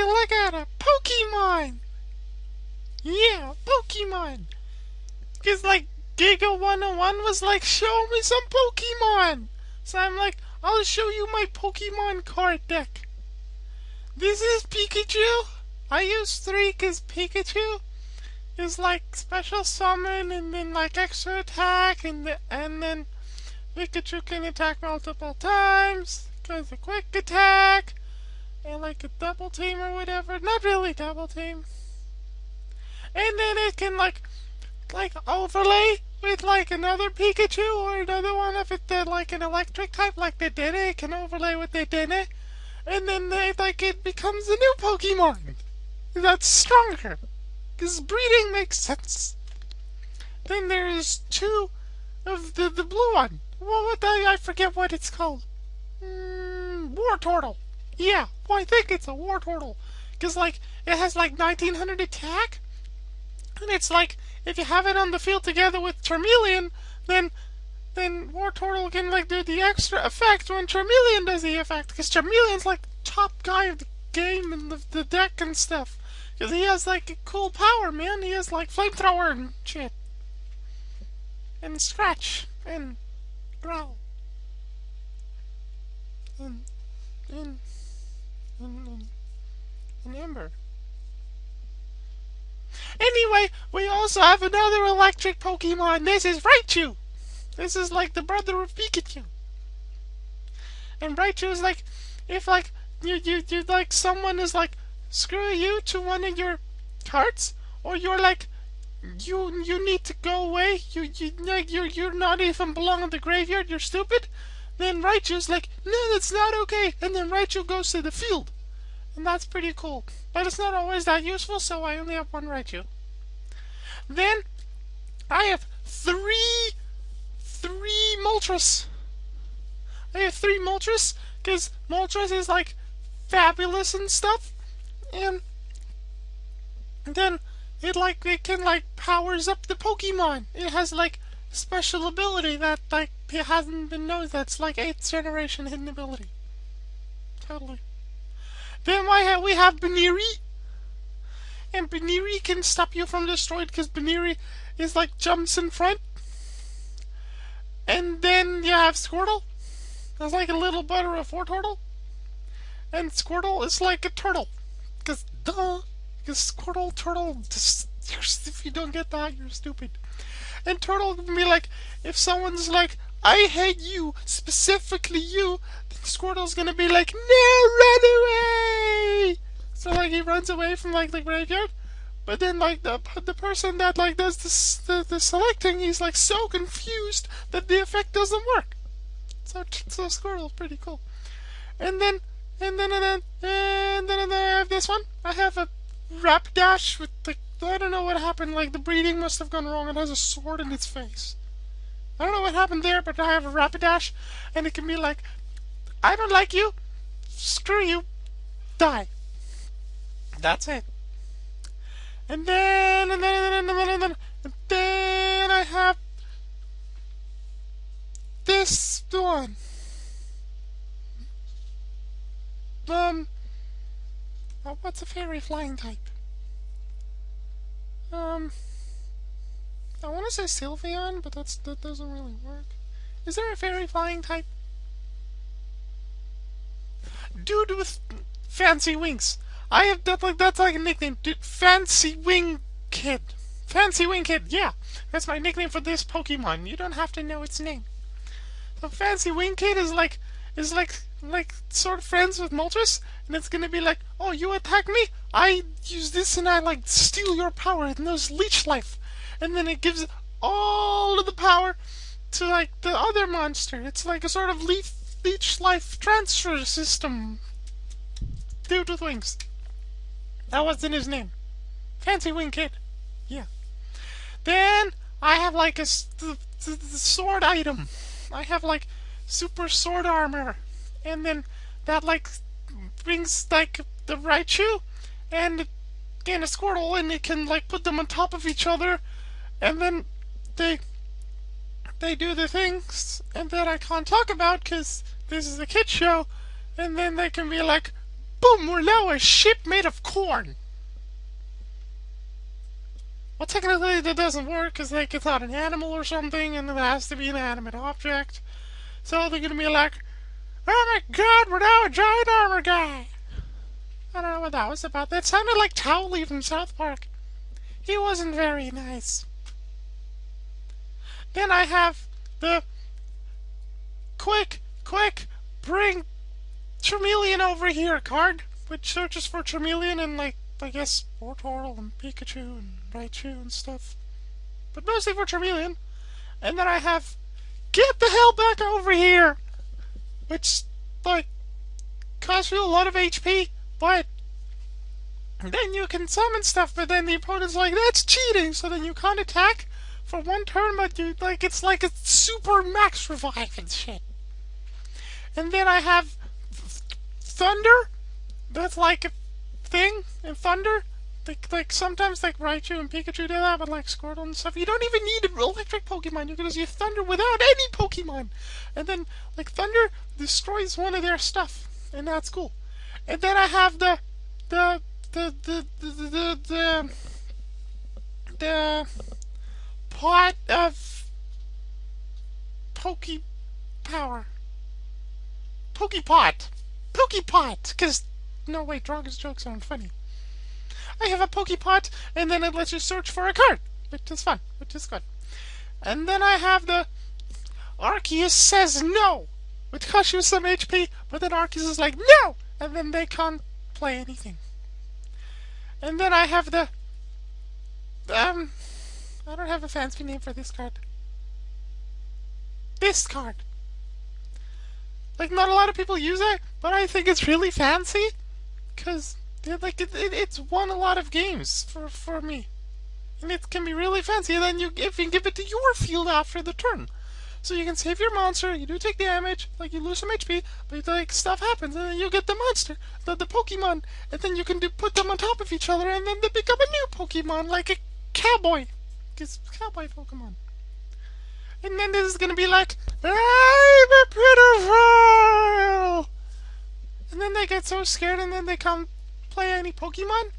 a look at a Pokemon. Yeah, Pokemon. Cause like giga101 was like, show me some Pokemon. So I'm like, I'll show you my Pokemon card deck. This is Pikachu. I use 3 cause Pikachu is like special summon and then like extra attack and then Pikachu can attack multiple times cause a quick attack and like a double team or whatever. Not really double team. And then it can like overlay with like another Pikachu or another one if it's like an electric type like the Dene. It can overlay with the Dene. And then it becomes a new Pokemon that's stronger. Because breeding makes sense. Then there is 2 of the blue one. I forget what it's called. War Turtle. Yeah, well, I think it's a War Turtle. Because like it has like 1900 attack. And it's like if you have it on the field together with Charmeleon, then War Turtle can like do the extra effect when Charmeleon does the effect. Because Charmeleon's like the top guy of the game and the deck and stuff. Because he has like a cool power, man. He has like flamethrower and shit. And scratch. And growl. And ember. Anyway, we also have another electric Pokemon. This is Raichu. This is like the brother of Pikachu. And Raichu is like, if like you like someone is like screw you to one of your cards, or you're like you need to go away. You're not even belong in the graveyard. You're stupid. Then Raichu's like, no, that's not okay. And then Raichu goes to the field, and that's pretty cool. But it's not always that useful, so I only have 1 Raichu. Then I have 3 Moltres. I have 3 Moltres because Moltres is like fabulous and stuff. And then it can like powers up the Pokemon. It has like special ability that like it hasn't been known. That's like 8th generation hidden ability. Totally. Then we have Baniri. And Baniri can stop you from destroyed because Baniri is like jumps in front. And then you have Squirtle. That's like a little butter of Turtle. And Squirtle is like a turtle. Because Squirtle, Turtle, if you don't get that, you're stupid. And Turtle can be like, if someone's like, I hate you, specifically you, then Squirtle's gonna be like, no, run away! So like he runs away from like the graveyard, but then like the person that like does the selecting, he's like so confused that the effect doesn't work. So Squirtle's pretty cool. And then I have this one. I have a Rapidash with the, I don't know what happened, like the breeding must have gone wrong. It has a sword in its face. I don't know what happened there, but I have a Rapidash, and it can be like, I don't like you, screw you, die. That's it. And then I have this one. What's a fairy flying type? I want to say Sylveon, but that doesn't really work. Is there a fairy flying type? Dude with fancy wings. I have that's like a nickname. Dude, Fancy Wing Kid. Fancy Wing Kid. Yeah, that's my nickname for this Pokemon. You don't have to know its name. So Fancy Wing Kid is like sort of friends with Moltres, and it's gonna be like, oh, you attack me, I use this and I like steal your power. It knows Leech Life, and then it gives all of the power to like the other monster. It's like a sort of Leech Life transfer system. Dude with wings. That wasn't his name. Fancy Wing Kid. Yeah. Then I have like the sword item. I have like super sword armor, and then that like brings like the Raichu and a Squirtle, and it can like put them on top of each other, and then they do the things and that I can't talk about because this is a kid show, and then they can be like boom, we're now a ship made of corn. Well, technically that doesn't work because like it's not an animal or something, and it has to be an animate object. So they're gonna be like, "Oh my God, we're now a giant armor guy." I don't know what that was about. That sounded like Towley from South Park. He wasn't very nice. Then I have the quick, bring Charmeleon over here card, which searches for Charmeleon and, like, I guess, Wartortle and Pikachu and Raichu and stuff. But mostly for Charmeleon. And then I have Get the hell back over here! Which, like, costs you a lot of HP, but then you can summon stuff, but then the opponent's like, that's cheating! So then you can't attack for one turn, but you, like, it's like a super max revive and shit. And then I have Thunder. That's like a thing in Thunder. Like sometimes like Raichu and Pikachu do that, but like Squirtle and stuff, you don't even need an electric Pokemon. You can just use Thunder without any Pokemon. And then like Thunder destroys one of their stuff, and that's cool. And then I have the pot of Poke Power. Pokepot! Because, no wait, Draga's jokes aren't funny. I have a Pokepot, and then it lets you search for a card, which is fun, which is good. And then I have the Arceus says no, which costs you some HP, but then Arceus is like no, and then they can't play anything. And then I have the I don't have a fancy name for this card. This card. Like, not a lot of people use it, but I think it's really fancy, because like it's won a lot of games for me, and it can be really fancy. And then if you give it to your field after the turn, so you can save your monster. You do take damage, like you lose some HP, but like stuff happens, and then you get the monster, the Pokemon, and then you can put them on top of each other, and then they become a new Pokemon, like a cowboy, because cowboy Pokemon. And then this is gonna be like, I'm a pedophile! And then they get so scared and then they can't play any Pokemon.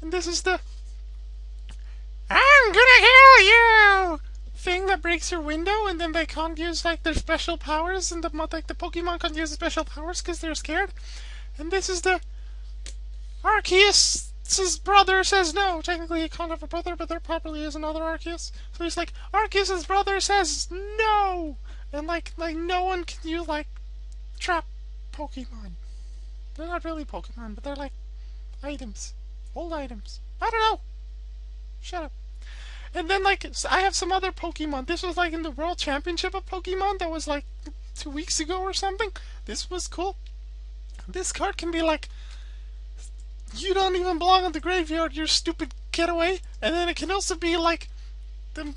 And this is the I'm gonna kill you thing that breaks your window, and then they can't use like their special powers, and the Pokemon can't use special powers because they're scared. And this is the Arceus' brother says no. Technically he can't have a brother, but there probably is another Arceus. So he's like, Arceus' brother says no! And like no one can use like trap Pokemon. They're not really Pokemon, but they're like items. Old items. I don't know. Shut up. And then like I have some other Pokemon. This was like in the World Championship of Pokemon that was like 2 weeks ago or something. This was cool. This card can be like, you don't even belong in the graveyard, you stupid getaway. And then it can also be like the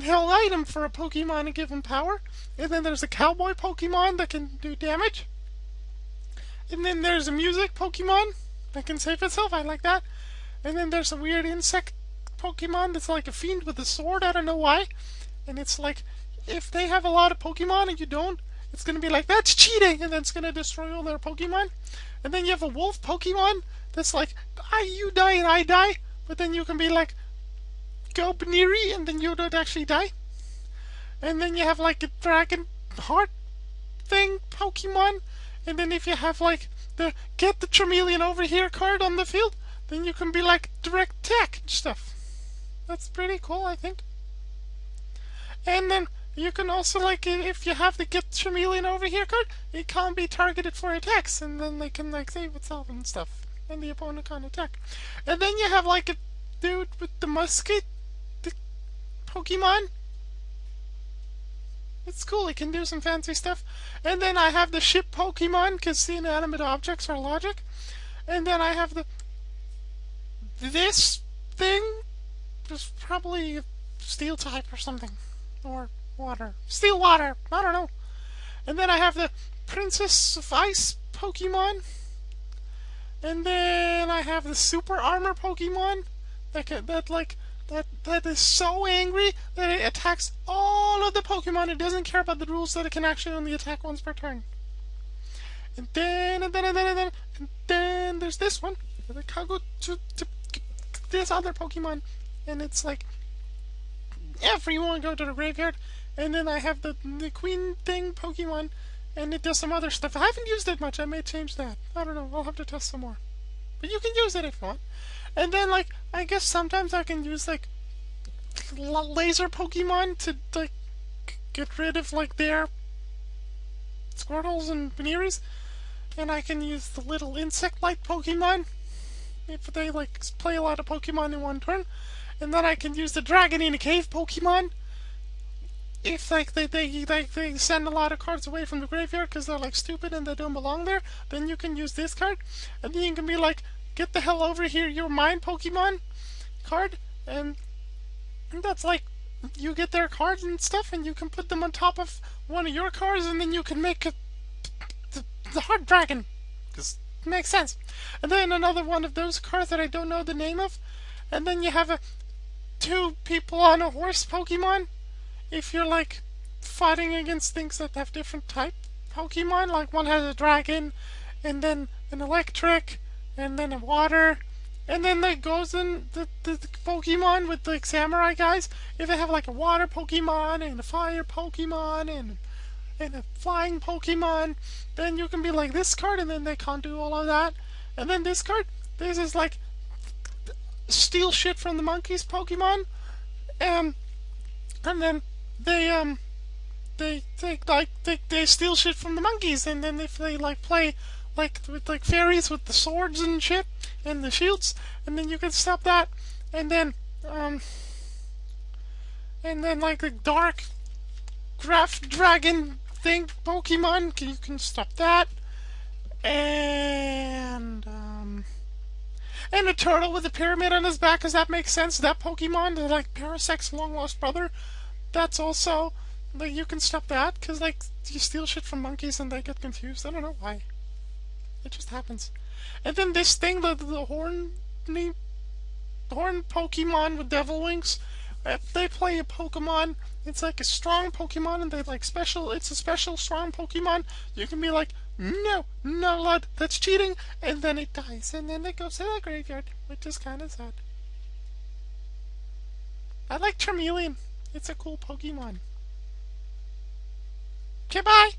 hell item for a Pokemon and give him power. And then there's a cowboy Pokemon that can do damage. And then there's a music Pokemon that can save itself. I like that. And then there's a weird insect Pokemon that's like a fiend with a sword. I don't know why. And it's like, if they have a lot of Pokemon and you don't, it's going to be like, that's cheating! And then it's going to destroy all their Pokemon. And then you have a wolf Pokemon that's like, you die and I die. But then you can be like, go Baniri, and then you don't actually die. And then you have like a dragon heart thing Pokemon. And then if you have like the get the Charmeleon over here card on the field, then you can be like direct attack and stuff. That's pretty cool, I think. And then you can also like, if you have the get Charmeleon over here card, it can't be targeted for attacks, and then they can like save itself and stuff, and the opponent can't attack. And then you have like a dude with the musket, the Pokemon. It's cool, it can do some fancy stuff. And then I have the ship Pokemon, because the inanimate objects are logic. And then I have this thing, just probably steel type or something, or water, steel water, I don't know. And then I have the Princess of Ice Pokemon. And then I have the super armor Pokemon that is so angry that it attacks all of the Pokemon. It doesn't care about the rules that it can actually only attack once per turn. And then there's this one. Like, I'll go to this other Pokemon, and it's like everyone go to the graveyard, and then I have the Queen thing Pokemon, and it does some other stuff. I haven't used it much. I may change that. I don't know. I'll have to test some more. But you can use it if you want. And then, like, I guess sometimes I can use, like, laser Pokemon to, like, get rid of, like, their Squirtles and Veneries. And I can use the little insect-like Pokemon if they, like, play a lot of Pokemon in one turn. And then I can use the Dragon in a Cave Pokemon if, like, they send a lot of cards away from the graveyard because they're, like, stupid and they don't belong there. Then you can use this card. And then you can be like, get the hell over here, you're mine Pokemon card. And that's like, you get their cards and stuff, and you can put them on top of one of your cards, and then you can make the hard dragon. Because it makes sense. And then another one of those cards that I don't know the name of. And then you have two people on a horse Pokemon. If you're like fighting against things that have different type Pokemon, like one has a dragon, and then an electric, and then a water, and then like goes in the Pokemon with like samurai guys. If they have like a water Pokemon and a fire Pokemon and a flying Pokemon, then you can be like this card, and then they can't do all of that. And then this card, this is like steal shit from the monkeys Pokemon, and then they steal shit from the monkeys, and then if they like play like with like fairies with the swords and shit and the shields, and then you can stop that, and then like the dark graph dragon thing Pokemon, you can stop that, and a turtle with a pyramid on his back, because that makes sense. That Pokemon, the like Parasec's long lost brother, that's also like you can stop that because like you steal shit from monkeys and they get confused. I don't know why. It just happens. And then this thing, the horn Pokemon with devil wings. If they play a Pokemon, it's like a strong Pokemon, and they like special. It's a special strong Pokemon. You can be like, no, lad, that's cheating, and then it dies, and then it goes to the graveyard, which is kind of sad. I like Charmeleon. It's a cool Pokemon. Okay, bye.